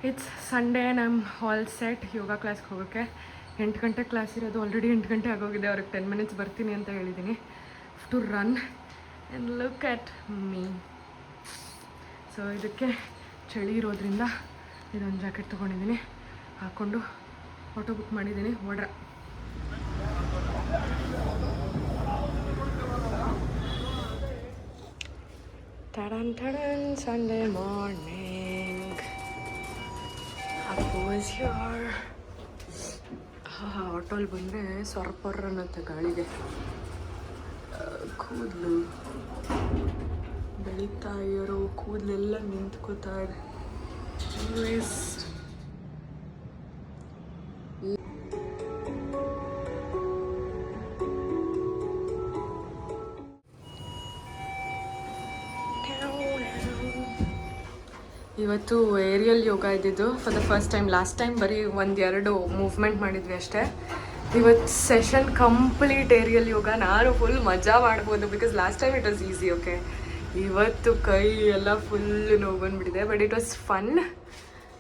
It's Sunday. ನಮ್ಮ all set ಯೋಗ ಕ್ಲಾಸ್ಗೆ ಹೋಗೋಕ್ಕೆ. 8 ಗಂಟೆ ಕ್ಲಾಸ್ ಇರೋದು, ಆಲ್ರೆಡಿ 8 ಗಂಟೆ ಆಗೋಗಿದೆ. ಅವ್ರಿಗೆ 10 ಮಿನಿಟ್ಸ್ ಬರ್ತೀನಿ ಅಂತ ಹೇಳಿದ್ದೀನಿ to run and look at me. So ಇದಕ್ಕೆ ಚಳಿ ಇರೋದ್ರಿಂದ ಇದೊಂದು ಜಾಕೆಟ್ ತೊಗೊಂಡಿದ್ದೀನಿ, ಹಾಕ್ಕೊಂಡು ಆಟೋ ಬುಕ್ ಮಾಡಿದ್ದೀನಿ. ಓಡ್ರ ಟಡನ್ ಟಡನ್ ಸಂಡೇ ಮಾರ್ನಿಂಗ್. ವಾಸ್ ಯೋರ್ ಆಟೋಲ್ಲಿ ಬಂದರೆ ಸ್ವರ್ಪರ್ ಅನ್ನತ್ತೆ ಗಾಳಿಗೆ. ಕೂದಲು ಬೆಳೀತಾ ಇರೋ ಕೂದಲೆಲ್ಲ ನಿಂತ್ಕೋತಾ ಇದೆ. ಇವತ್ತು ಏರಿಯಲ್ ಯೋಗ ಇದ್ದಿದ್ದು for the first time. Last time ಬರೀ 1-2 ಮೂವ್ಮೆಂಟ್ ಮಾಡಿದ್ವಿ ಅಷ್ಟೇ. ಇವತ್ತು ಸೆಷನ್ ಕಂಪ್ಲೀಟ್ ಏರಿಯಲ್ ಯೋಗ. ನಾನು ಫುಲ್ ಮಜಾ ಮಾಡ್ಬೋದು, because last time it was easy. Okay, ಇವತ್ತು ಕೈ ಎಲ್ಲ ಫುಲ್ ನೋವು ಬಂದುಬಿಟ್ಟಿದೆ. But it was fun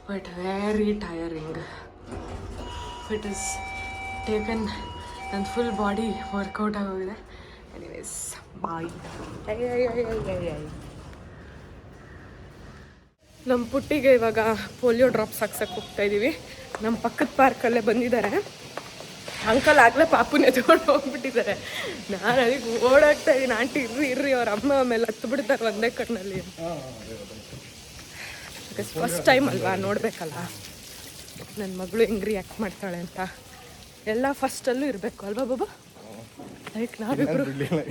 but very tiring. It is taken ನನ್ನ ಫುಲ್ ಬಾಡಿ ವರ್ಕೌಟ್ ಆಗೋಗಿದೆ. Anyways bye. ನಮ್ಮ ಪುಟ್ಟಿಗೆ ಇವಾಗ ಪೋಲಿಯೋ ಡ್ರಾಪ್ಸ್ ಹಾಕ್ಸಕ್ಕೆ ಹೋಗ್ತಾಯಿದ್ದೀವಿ. ನಮ್ಮ ಪಕ್ಕದ ಪಾರ್ಕಲ್ಲೇ ಬಂದಿದ್ದಾರೆ ಅಂಕಲ್. ಆಗಲೇ ಪಾಪುನ ಎತ್ಕೊಂಡು ಹೋಗ್ಬಿಟ್ಟಿದ್ದಾರೆ. ನಾನು ಅದಕ್ಕೆ ಓಡಾಡ್ತಾ ಇದ್ದೀನಿ, ಆಂಟಿ ಇರ್ರಿ ಅವ್ರ ಅಮ್ಮ ಆಮೇಲೆ ಹತ್ತು ಬಿಡ್ತಾರೆ ಒಂದೇ ಕಣ್ಣಲ್ಲಿ. ಬಿಕಾಸ್ ಫಸ್ಟ್ ಟೈಮ್ ಅಲ್ವಾ, ನೋಡಬೇಕಲ್ಲ ನನ್ನ ಮಗಳು ಹೆಂಗೆ ರಿಯಾಕ್ಟ್ ಮಾಡ್ತಾಳೆ ಅಂತ. ಎಲ್ಲ ಫಸ್ಟಲ್ಲೂ ಇರಬೇಕು ಅಲ್ವಾ ಬಾಬಾ? ಲೈಕ್ ನಾವಿಬ್ರು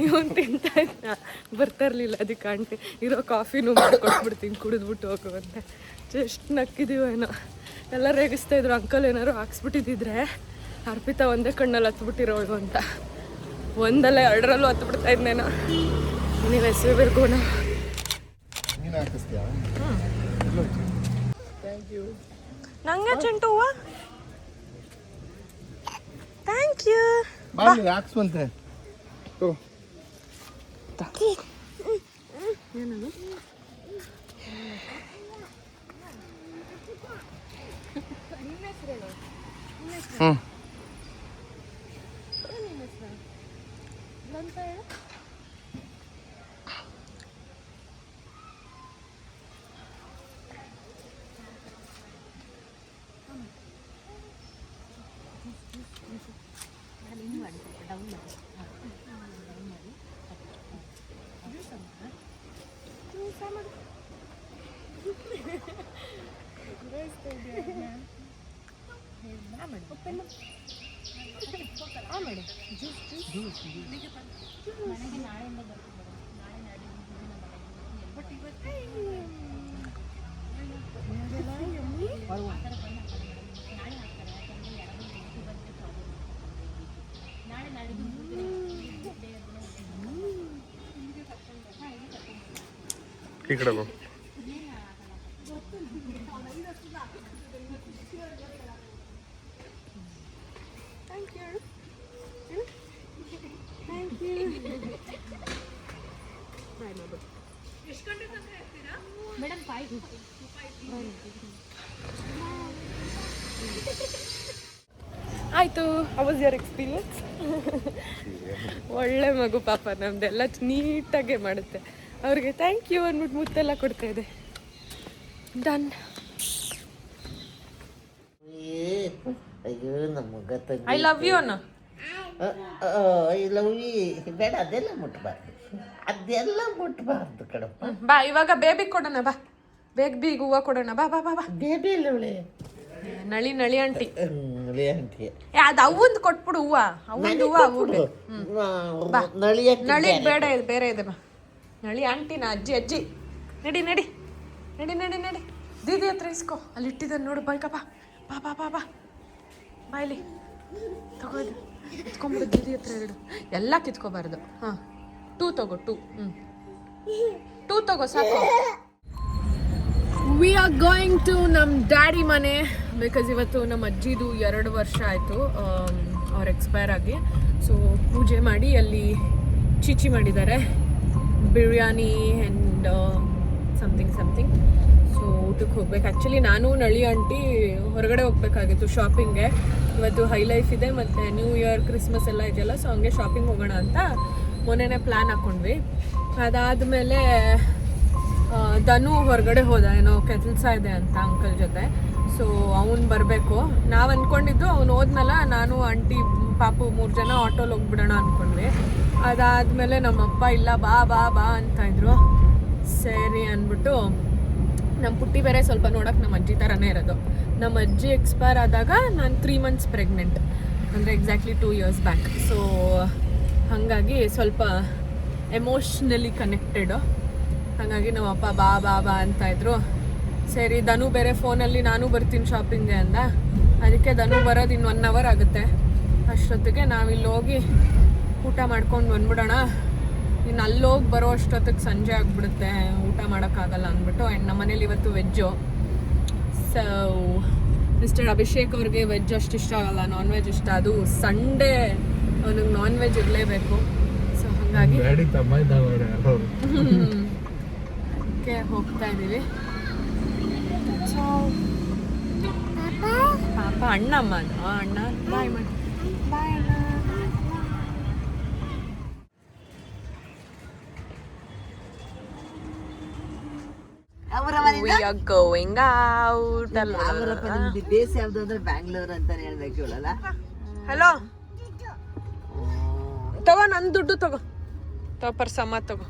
ಇವನು ತಿಂತಾ ಇದ್ದ ಬರ್ತಾ ಇರಲಿಲ್ಲ, ಅದಕ್ಕೆ ಆಂಟಿ ಇರೋ ಕಾಫಿನೂ ಮಾಡಿಕೊಟ್ಬಿಡ್ತೀನಿ ಕುಡಿದ್ಬಿಟ್ಟು ಹೋಗುವಂತೆ. ಜಸ್ಟ್ ನಕ್ಕಿದೀವೇನೋ. ಎಲ್ಲ ರೇಗಿಸ್ತಾ ಇದ್ರು, ಅಂಕಲ್ ಏನಾದ್ರು ಹಾಕ್ಸ್ಬಿಟ್ಟಿದ್ದಿದ್ರೆ ಅರ್ಪಿತಾ ಒಂದೇ ಕಣ್ಣಲ್ಲಿ ಹತ್ಬಿಟ್ಟಿರೋಳು ಅಂತ. 1-2 ಹತ್ಬಿಡ್ತಾ ಇದ್ನೇನೋ. ನೀವು ಹೆಸರು ಬರ್ಕೋಣ. ನಂಗೆ ಚೆಂಟು ಹೂವ. Thank you. ಹಾಕ್ಸ್ವಂತೆ ಏನದು? ಈ ಕಡೆ ಬಾ. ಆಯಿತು. How was your experience? ಒಳ್ಳೆ ಮಗು ಪಾಪ, ನಮ್ದೆಲ್ಲ ನೀಟಾಗೆ ಮಾಡುತ್ತೆ. ಅವ್ರಿಗೆ ಥ್ಯಾಂಕ್ ಯು ಅಂದ್ಬಿಟ್ಟು ಮುತ್ತೆಲ್ಲ ಕೊಡ್ತಾ ಇದೆ. ಡನ್. ಅಯ್ಯೋ ನಮ್ಮ ಐ ಲವ್ ಯು ಅನ್ನ. ಐ ಲವ್ ಯು ಬೇಡ, ಅದೆಲ್ಲ ಮುಟ್ಬಾರ್ದು, ಅದೆಲ್ಲ ಮುಟ್ಬಾರ್ದು ಕಣಪ್ಪ. ಬಾ ಇವಾಗ ಬೇಬಿ ಕೊಡೋಣ, ಬಾ ಬೇಗ ಬೀಗ ಹೂವು ಕೊಡೋಣ. ಬಾ ಬಾ ಬಾ ಬಾ. ಬೇಬಿ ಇಲ್ಲ ಅವಳೆ, ನಳಿ ನಳಿ ಆಂಟಿ. ನಳಿ ಆಂಟಿ ಅದು ಅವಂದು ಕೊಟ್ಬಿಡು ಹೂವು. ಅವಂದು ಹೂವು ಅವುಗೆ. ನಳಿ ನಳಿ ಬೇಡ, ಇದು ಬೇರೆ ಇದೆ. ಬಾ ನಳಿ ಆಂಟಿನ ಅಜ್ಜಿ. ಅಜ್ಜಿ ನಡಿ ನಡಿ ನಡಿ ನಡಿ ನಡಿ. ದೀದಿ ಹತ್ರ ಇಸ್ಕೋ, ಅಲ್ಲಿ ಇಟ್ಟಿದ್ದಾನೆ ನೋಡು. ಬಾಯ್ಕಪ್ಪ ಬಾ ಬಾ ಬಾ ಬಾ ಬಾಯ್ಲಿ ತಗೋದು. ಕಿತ್ಕೊಂಬಿಡು ದೀದಿ ಹತ್ರ 2. ಎಲ್ಲ ಕಿತ್ಕೋಬಾರ್ದು. ಹಾಂ 2 ತಗೋ. 2 ತಗೋ ಸಾಕು. ವಿ ಆರ್ ಗೋಯಿಂಗ್ ಟು ನಮ್ಮ ಡ್ಯಾಡಿ ಮನೆ. ಬಿಕಾಸ್ ಇವತ್ತು ನಮ್ಮ ಅಜ್ಜಿದು 2 ವರ್ಷ ಆಯಿತು ಅವ್ರು ಎಕ್ಸ್ಪೈರ್ ಆಗಿ. ಸೊ ಪೂಜೆ ಮಾಡಿ ಅಲ್ಲಿ ಚೀಚಿ ಮಾಡಿದ್ದಾರೆ, ಬಿರಿಯಾನಿ ಆ್ಯಂಡ್ ಸಮಥಿಂಗ್. ಸೊ ಊಟ ಊಟಕ್ಕೆ ಹೋಗ್ಬೇಕು. ಆ್ಯಕ್ಚುಲಿ ನಾನು ನಳಿ ಆಂಟಿ ಹೊರಗಡೆ ಹೋಗ್ಬೇಕಾಗಿತ್ತು ಶಾಪಿಂಗ್ಗೆ. ಇವತ್ತು ಹೈ ಲೈಫ್ ಇದೆ ಮತ್ತು ನ್ಯೂ ಇಯರ್ ಕ್ರಿಸ್ಮಸ್ ಎಲ್ಲ ಇದೆಯಲ್ಲ, ಸೊ ಹಂಗೆ ಶಾಪಿಂಗ್ ಹೋಗೋಣ ಅಂತ ಮೊನ್ನೆನೇ ಪ್ಲ್ಯಾನ್ ಹಾಕ್ಕೊಂಡ್ವಿ. ಅದಾದಮೇಲೆ ಧನು ಹೊರಗಡೆ ಹೋದ, ಏನೋ ಕೆಲಸ ಇದೆ ಅಂತ ಅಂಕಲ್ ಜೊತೆ. ಸೊ ಅವ್ನು ಬರಬೇಕು. ನಾವು ಅಂದ್ಕೊಂಡಿದ್ದು ಅವ್ನು ಹೋದ್ಮೇಲೆ ನಾನು ಆಂಟಿ ಪಾಪು 3 ಜನ ಆಟೋಲ್ಲಿ ಹೋಗ್ಬಿಡೋಣ ಅಂದ್ಕೊಂಡ್ವಿ. ಅದಾದಮೇಲೆ ನಮ್ಮಪ್ಪ ಇಲ್ಲ ಬಾ ಬಾ ಬಾ ಅಂತಾಯಿದ್ರು. ಸರಿ ಅಂದ್ಬಿಟ್ಟು ನಮ್ಮ ಪುಟ್ಟಿ ಬೇರೆ ಸ್ವಲ್ಪ ನೋಡೋಕೆ ನಮ್ಮ ಅಜ್ಜಿ ಥರನೇ ಇರೋದು. ನಮ್ಮ ಅಜ್ಜಿ ಎಕ್ಸ್ಪೈರ್ ಆದಾಗ ನಾನು 3 ಮಂತ್ಸ್ ಪ್ರೆಗ್ನೆಂಟ್, ಅಂದರೆ ಎಕ್ಸಾಕ್ಟ್ಲಿ 2 years ಬ್ಯಾಕ್. ಸೊ ಹಾಗಾಗಿ ಸ್ವಲ್ಪ ಎಮೋಷ್ನಲಿ ಕನೆಕ್ಟೆಡು. ಹಾಗಾಗಿ ನಮ್ಮಪ್ಪ ಬಾ ಬಾ ಬಾ ಅಂತಾಯಿದ್ರು. ಸರಿ, ಧನು ಬೇರೆ ಫೋನಲ್ಲಿ ನಾನು ಬರ್ತೀನಿ ಶಾಪಿಂಗ್ಗೆ ಅಂದ. ಅದಕ್ಕೆ ಧನು ಬರೋದು ಇನ್ನು 1 hour ಆಗುತ್ತೆ. ಅಷ್ಟೊತ್ತಿಗೆ ನಾವಿಲ್ಲಿ ಹೋಗಿ ಊಟ ಮಾಡ್ಕೊಂಡು ಬಂದ್ಬಿಡೋಣ. ಇನ್ನು ಅಲ್ಲೋಗಿ ಬರೋ ಅಷ್ಟೊತ್ತಿಗೆ ಸಂಜೆ ಆಗಿಬಿಡುತ್ತೆ, ಊಟ ಮಾಡೋಕ್ಕಾಗಲ್ಲ ಅಂದ್ಬಿಟ್ಟು. ಆ್ಯಂಡ್ ನಮ್ಮ ಮನೇಲಿ ಇವತ್ತು ವೆಜ್ಜು. ಸೊ ಮಿಸ್ಟರ್ ಅಭಿಷೇಕ್ ಅವ್ರಿಗೆ ವೆಜ್ ಅಷ್ಟು ಇಷ್ಟ ಆಗಲ್ಲ, ನಾನ್ ವೆಜ್ ಇಷ್ಟ. ಅದು ಸಂಡೇ ಅವನಿಗೆ ನಾನ್ ವೆಜ್ ಇರಲೇಬೇಕು. ಸೊ ಹಾಗಾಗಿ ಹೋಗ್ತಾ ಇದ್ದೀವಿ. ಪಾಪ ಅಣ್ಣಮ್ಮ ಅಣ್ಣ ಬಾಯ್ ಮಾಡಿ ಬಾಯ್ ಅಣ್ಣ. We are going out. ದೇಶ ಯಾವ್ದು ಅಂದ್ರೆ ಬ್ಯಾಂಗ್ಳೂರ್ ಅಂತಾನೆ ಹೇಳ್ಬೇಕು ಇವಳಲ್ಲ. ಹಲೋ, ತಗೋ ನನ್ನ ದುಡ್ಡು ತಗೋ ಪರ್ಸ್. ಅಮ್ಮ ತಗೋ,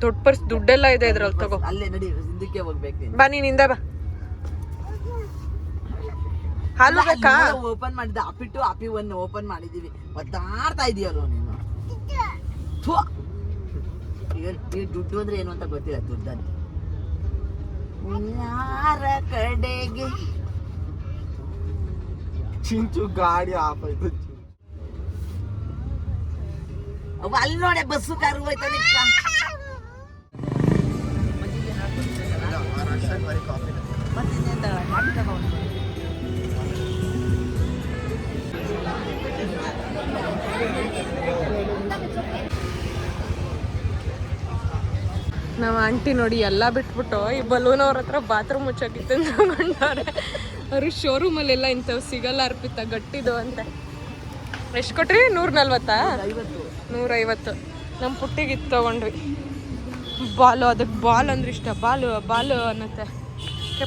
ದೊಡ್ಡ ಪರ್ಸ್, ದುಡ್ಡೆಲ್ಲ ಇದೆ ಇದ್ರಲ್ಲಿ, ತಗೋ. ಅಲ್ಲೇ ನಡಿ, ಹಿಂದಕ್ಕೆ ಹೋಗ್ಬೇಕು. ಬಾ ನೀನಿಂದ ಬಾ. ಹಾಲು ಬೇಕಾ? ಓಪನ್ ಮಾಡಿದ್ದೆ, ಅಪ್ಪಿ 1 ಓಪನ್ ಮಾಡಿದೀವಿ. ಒದ್ದಾಡ್ತಾ ಇದೀಯಲ್ಲ ನೀನು. ಈಗ ದುಡ್ಡು ಅಂದ್ರೆ ಏನು ಅಂತ ಗೊತ್ತಿಲ್ಲ. ದುಡ್ಡಂತ ಯಾರ ಕಡೆಗೆ ಚಿಂಚು ಗಾಡಿ ಆಪಾಯ್ತು. ಅಲ್ಲಿ ನೋಡೆ ಬಸ್ಸು ಕಾರು ಹೋಯ್ತಾನೆ. ನಮ್ಮ ಆಂಟಿ ನೋಡಿ ಎಲ್ಲ ಬಿಟ್ಬಿಟ್ಟು ಈ ಬಲೂನ್ ಅವ್ರ ಹತ್ರ ಬಾತ್ರೂಮ್ ಮುಚ್ಚಾಕಿತ್ತು ತಗೊಂಡವ್ರೆ. ಅವರು ಶೋರೂಮಲ್ಲೆಲ್ಲ ಇಂಥವು ಸಿಗಲ್ಲ ಅರ್ಪಿತ, ಗಟ್ಟಿದು ಅಂತ. ಎಷ್ಟು ಕೊಟ್ರಿ? 140? 150. ನಮ್ಮ ಪುಟ್ಟಿಗೆ ಇದು ತೊಗೊಂಡ್ವಿ. ಬಾಲು, ಅದಕ್ಕೆ ಬಾಲ್ ಅಂದ್ರೆ ಇಷ್ಟ. ಬಾಲು ಅನ್ನತ್ತೆ.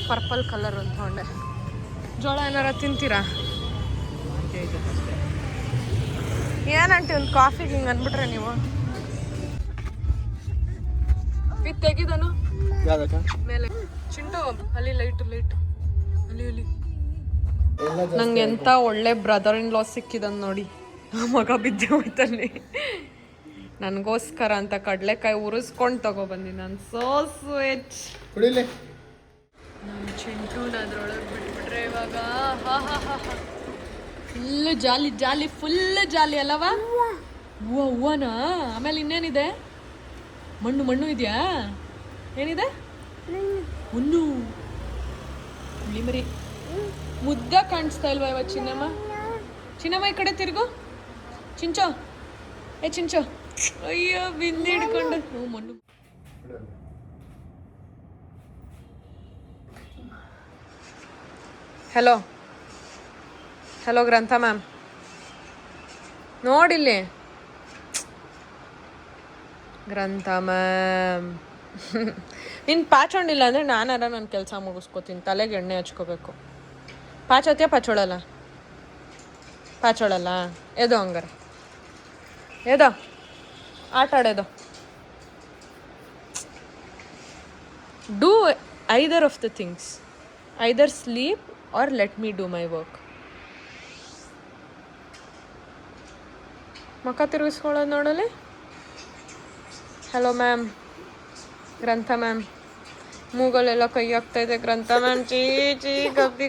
ಪರ್ಪಲ್ ಕಲರ್ ಅಂತ ತೊಗೊಂಡೆ. ಜೋಳ ಏನಾರ ತಿಂತೀರಾ? ಏನಂಟಿ ಒಂದು ಕಾಫಿಗೆ ಹಿಂಗೆ ಅಂದ್ಬಿಟ್ರೆ ನೀವು? ತೆಗಿದನು ಮೇಲೆ ಚಿಂಟು, ಅಲ್ಲಿ ಲೈಟ್ ಅಲ್ಲಿ ನಂಗೆ ಎಂತ ಒಳ್ಳೆ ಬ್ರದರ್ ಇನ್ ಲಾ ಸಿಕ್ಕಿದನ್ ನೋಡಿ. ಮಗ ಬಿದ್ದೆ ಹೋಯ್ತಲ್ಲಿ. ನನಗೋಸ್ಕರ ಅಂತ ಕಡಲೆಕಾಯಿ ಉರಿಸ್ಕೊಂಡು ತಗೊಬಂದಿ ನಾನು. So sweet. ನಮ್ಮ ಚಿಂಟುನ ಅದ್ರೊಳಗೆ ಬಿಟ್ಬಿಟ್ರೆ ಇವಾಗ ಫುಲ್ ಜಾಲಿ ಅಲ್ಲವಾ? ಹೂವನಾ? ಆಮೇಲೆ ಇನ್ನೇನಿದೆ? ಮಣ್ಣು ಇದೆಯಾ? ಏನಿದೆ? ಹುಣ್ಣು ಮರಿ. ಮುದ್ದ ಕಾಣಿಸ್ತಾ ಇಲ್ವಾ ಇವತ್ತು ಚಿನ್ನಮ್ಮ ಈ ಕಡೆ ತಿರುಗು. ಚಿಂಚೋ, ಚಿಂಚೋ. ಅಯ್ಯೋ, ಬಿಂದಿಡ್ಕೊಂಡು ಮಣ್ಣು. ಹಲೋ ಗ್ರಂಥ ಮ್ಯಾಮ್, ನೋಡಿಲ್ಲಿ. ಗ್ರಂಥ ಮ್ಯಾಮ್, ನೀನು ಪಾಚೊಂಡಿಲ್ಲ ಅಂದರೆ ನಾನಾರ ನನ್ನ ಕೆಲಸ ಮುಗಿಸ್ಕೋತೀನಿ. ತಲೆಗೆ ಎಣ್ಣೆ ಹಚ್ಕೋಬೇಕು. ಪಾಚೋತ್ಯಾ ಪಾಚೋಳಲ್ಲ? ಎದೋ ಹಂಗಾರೆ ಎದೋ ಆಟ ಆಡೋದು. Do either of the things. Either sleep or let me do my work. ಮುಖ ತಿರುಗಿಸ್ಕೊಳ್ಳೋದು ನೋಡಲಿ. ಹಲೋ ಮ್ಯಾಮ್, ಗ್ರಂಥ ಮ್ಯಾಮ್. ಮೂಗಲೆಲ್ಲ ಕೈ ಆಗ್ತಾಯಿದೆ ಗ್ರಂಥ ಮ್ಯಾಮ್. ಚೀ ಗಬ್ಬಿ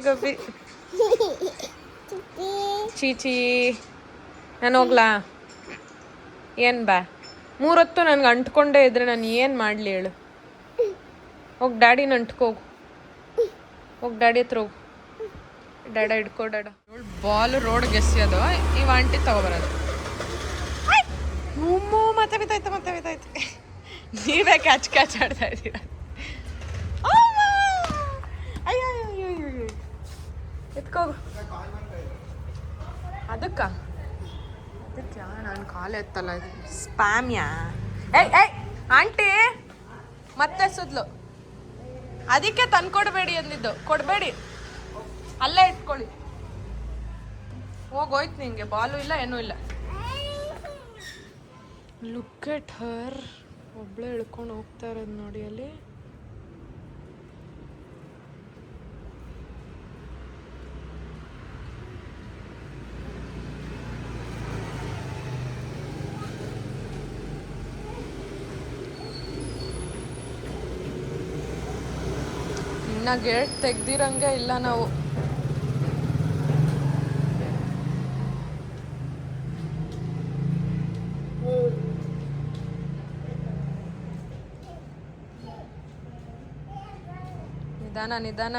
ಚೀಚಿ. ನಾನು ಹೋಗ್ಲಾ? ಏನು ಬಾ? 3 ಹೊತ್ತು ನನಗೆ ಅಂಟ್ಕೊಂಡೇ ಇದ್ರೆ ನಾನು ಏನು ಮಾಡಲಿ ಹೇಳು? ಹೋಗಿ ಡ್ಯಾಡಿನ ಅಂಟ್ಕೋಗು. ಹೋಗಿ ಡ್ಯಾಡಿ ಹತ್ರ ಹೋಗು. ಡ್ಯಾಡ ಹಿಡ್ಕೋ ಡ್ಯಾಡ. ಬಾಲ್ ರೋಡ್ಗೆ ಎಸೆಯೋದು, ಇವ ಆಂಟಿ ತಗೊಬರೋದು. ಮತ್ತೆ ಬಿದ್ದಾಯ್ತು. ನೀವೇ ಕ್ಯಾಚ್ ಆಡ್ತಾ ಇದ್ದೀರ. ಎತ್ಕೋ ಅದಕ್ಕೆ ನಾನು ಕಾಲು ಎತ್ತಲ್ಲ ಸ್ಪ್ಯಾಮ್ಯಾ ಏಯ್ ಆಂಟಿ ಮತ್ತೆ ಸುದ್ಲು ಅದಕ್ಕೆ ತಂದ್ಕೊಡ್ಬೇಡಿ ಅಂದಿದ್ದು ಕೊಡಬೇಡಿ ಅಲ್ಲೇ ಇಟ್ಕೊಳ್ಳಿ ಹೋಗೋಯ್ತು ನಿಂಗೆ ಬಾಲು ಇಲ್ಲ ಏನೂ ಇಲ್ಲ ಲುಕ್ ಎಟ್ ಹರ್ ಒಬ್ಳೆ ಇಳ್ಕೊಂಡು ಹೋಗ್ತಾ ಇರೋದು ನೋಡಿ ಅಲ್ಲಿ ಇನ್ನ ಗೇಟ್ ತೆಗ್ದಿರಂಗೆ ಇಲ್ಲ ನಾವು ನಿಧಾನ ನಿಧಾನ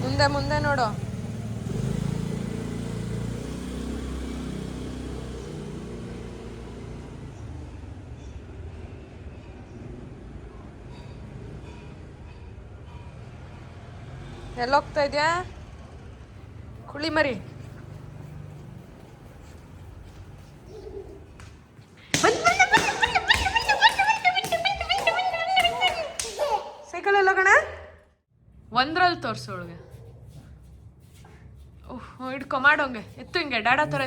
ಮುಂದೆ ಮುಂದೆ ನೋಡು ಎಲ್ಲೋಗ್ತಾ ಇದ್ಯಾ ಕುಳಿ ಮರಿ ಸೈಕಲ್ ಎಲ್ಲ ಕಣ ಒಂದ್ರಲ್ಲಿ ತೋರ್ಸೋಳ್ಗೆ ಓಹ್ ಹಿಡ್ಕೊ ಮಾಡೋಂಗೆ ಎತ್ತು ಹಿಂಗೆ ಡಾಡಾ ಥರ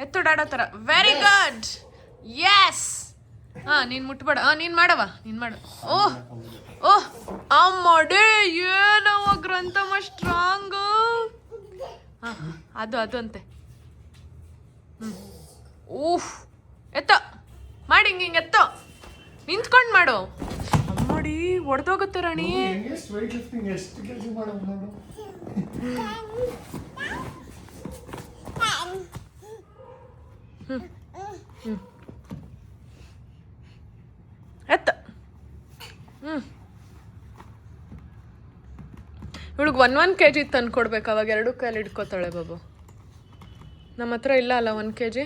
ಎತ್ತು ಡಾಡಾ ಥರ ವೆರಿ ಗುಡ್ ಎಸ್ ಹಾಂ ನೀನು ಮುಟ್ಬೇಡ ನೀನು ಮಾಡವ ನೀನು ಮಾಡು ಓಹ್ ಓಹ್ ಅಮ್ಮಡಿ ಏನವ ಗ್ರಂಥಮ್ಮ ಸ್ಟ್ರಾಂಗು ಹಾಂ ಅದು ಅಂತೆ ಊಹ್ ಎತ್ತ ಮಾಡಿ ಹಿಂಗೆ ಎತ್ತೋ ನಿಂತ್ಕೊಂಡು ಮಾಡು ಅಮ್ಮಡಿ ಒಡೆದೋಗುತ್ತೆ ರಾಣಿ ಎತ್ತ ಇವಳಿಗೆ 1 kg ತಂದು ಕೊಡ್ಬೇಕು ಅವಾಗ 2 ಕೈಲಿ ಹಿಡ್ಕೋತಾಳೆ ಬಾಬು ನಮ್ಮ ಹತ್ರ ಇಲ್ಲ ಅಲ್ಲ 1 kg